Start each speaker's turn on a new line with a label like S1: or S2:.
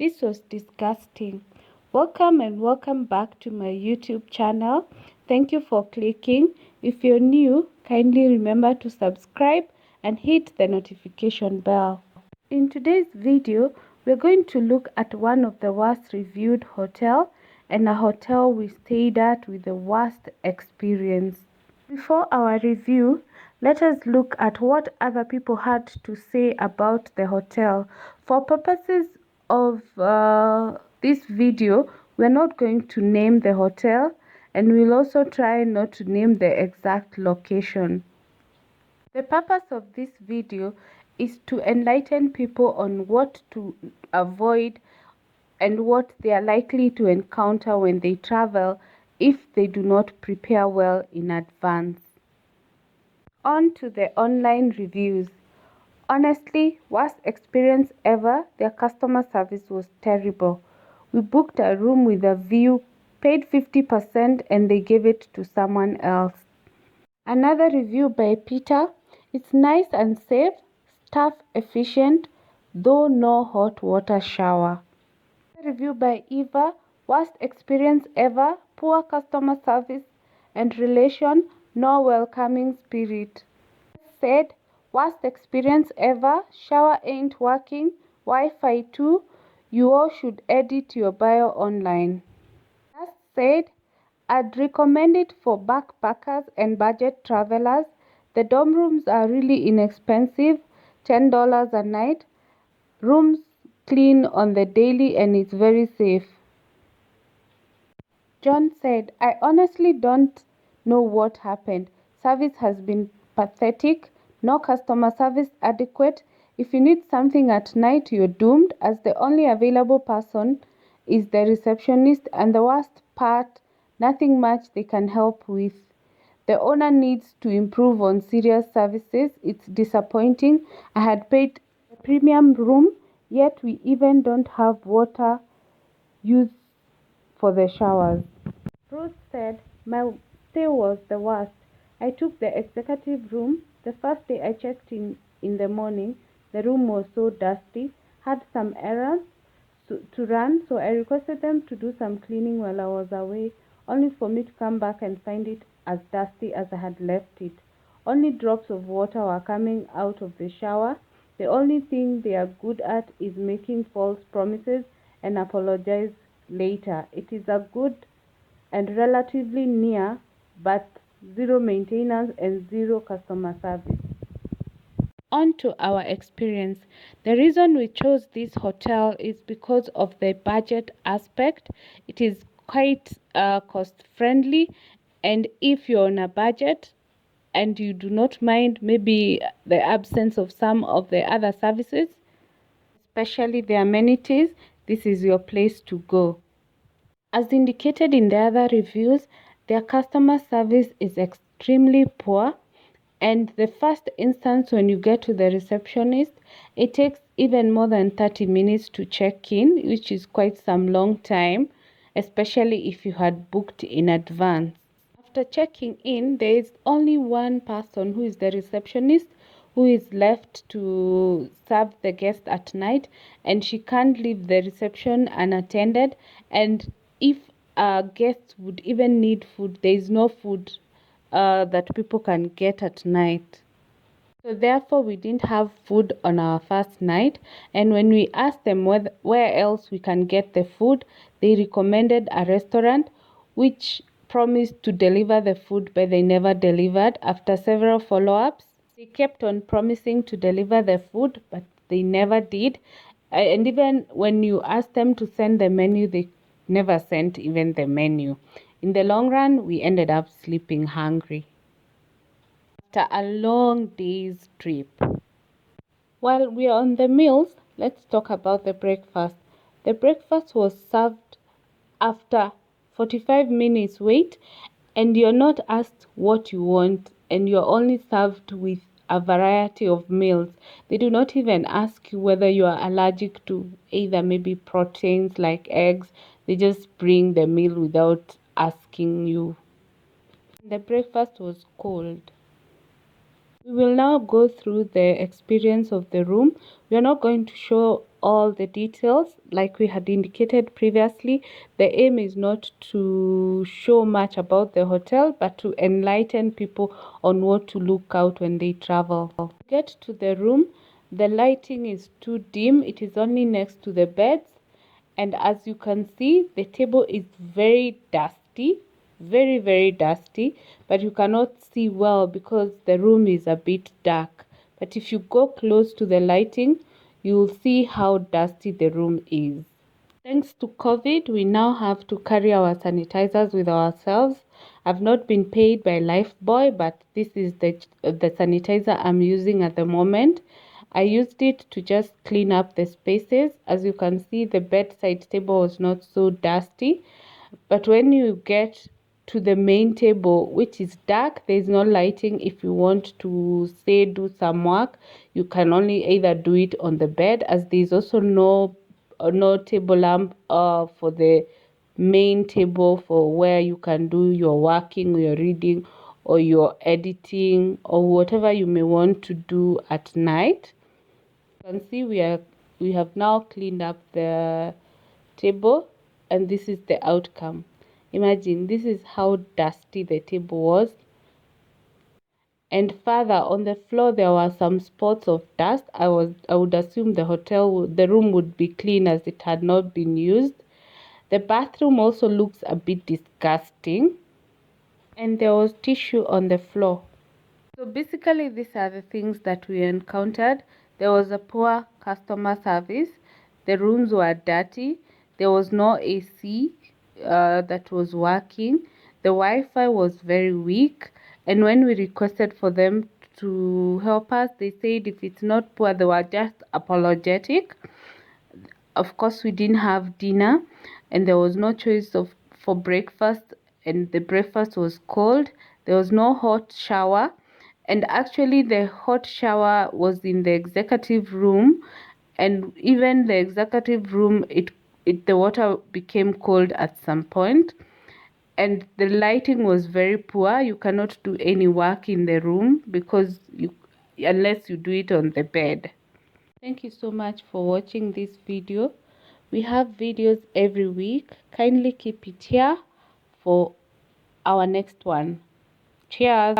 S1: This was disgusting. Welcome back to my YouTube channel. Thank you for clicking. If you're new, kindly remember to subscribe and hit the notification bell. In today's video, we're going to look at one of the worst reviewed hotel and a hotel we stayed at with the worst experience. Before our review, let us look at what other people had to say about the hotel. For purposes of this video, we're not going to name the hotel, and we'll also try not to name the exact location. The purpose of this video is to enlighten people on what to avoid and what they are likely to encounter when they travel if they do not prepare well in advance. On to the online reviews. Honestly, worst experience ever. Their customer service was terrible. We booked a room with a view, paid 50%, and they gave it to someone else. Another review by Peter. It's nice and safe, staff efficient, though no hot water shower. Review by Eva. Worst experience ever, poor customer service and relation, no welcoming spirit. Said, worst experience ever, shower ain't working, Wi-Fi too, you all should edit your bio online. Just said, I'd recommend it for backpackers and budget travelers. The dorm rooms are really inexpensive, $10 a night. Rooms clean on the daily and it's very safe. John said, I honestly don't know what happened. Service has been pathetic, no customer service adequate. If you need something at night, you're doomed, as the only available person is the receptionist, and the worst part, nothing much they can help with. The owner needs to improve on serious services. It's disappointing. I had paid a premium room, yet we even don't have water use for the showers. Ruth said, my stay was the worst. I took the executive room. The first day I checked in the morning, the room was so dusty, had some errands to run, so I requested them to do some cleaning while I was away, only for me to come back and find it as dusty as I had left it. Only drops of water were coming out of the shower. The only thing they are good at is making false promises and apologize later. It is a good and relatively near, but zero maintenance and zero customer service. On to our experience. The reason we chose this hotel is because of the budget aspect. It is quite cost friendly, and if you're on a budget and you do not mind maybe the absence of some of the other services, especially the amenities, this is your place to go. As indicated in the other reviews, their customer service is extremely poor, and the first instance when you get to the receptionist, it takes even more than 30 minutes to check in, which is quite some long time, especially if you had booked in advance. After checking in, there is only one person who is the receptionist who is left to serve the guest at night, and she can't leave the reception unattended. And if a guest would even need food, there is no food that people can get at night. So therefore, we didn't have food on our first night, and when we asked them where else we can get the food, they recommended a restaurant which promised to deliver the food, but they never delivered. After several follow-ups, they kept on promising to deliver the food, but they never did. And even when you asked them to send the menu, they never sent even the menu. In the long run, we ended up sleeping hungry after a long day's trip. While we are on the meals, let's talk about the breakfast. The breakfast was served after 45 minutes wait, and you're not asked what you want, and you're only served with a variety of meals. They do not even ask you whether you are allergic to either maybe proteins like eggs. They just bring the meal without asking you. The breakfast was cold. We will now go through the experience of the room. We are not going to show all the details like we had indicated previously. The aim is not to show much about the hotel, but to enlighten people on what to look out when they travel. Get to the room. The lighting is too dim. It is only next to the beds. And as you can see, the table is very dusty, very dusty, but you cannot see well because the room is a bit dark. But if you go close to the lighting, you will see how dusty the room is. Thanks to COVID, we now have to carry our sanitizers with ourselves. I've not been paid by Lifebuoy, but this is the sanitizer I'm using at the moment. I used it to just clean up the spaces. As you can see, the bedside table was not so dusty. But when you get to the main table, which is dark, there is no lighting. If you want to say do some work, you can only either do it on the bed, as there is also no table lamp for the main table for where you can do your working, your reading, or your editing, or whatever you may want to do at night. You can see we have now cleaned up the table, and this is the outcome. Imagine, this is how dusty the table was. And further on the floor there were some spots of dust. I would assume the room would be clean as it had not been used. The bathroom also looks a bit disgusting, and there was tissue on the floor. So basically these are the things that we encountered. There was a poor customer service. The rooms were dirty. There was no AC that was working. The Wi-Fi was very weak. And when we requested for them to help us, they said if it's not poor, they were just apologetic. Of course, we didn't have dinner, and there was no choice for breakfast, and the breakfast was cold. There was no hot shower, and actually the hot shower was in the executive room, and even the executive room, the water became cold at some point, and the lighting was very poor. You cannot do any work in the room unless you do it on the bed. Thank you so much for watching this video. We have videos every week. Kindly keep it here for our next one. Cheers.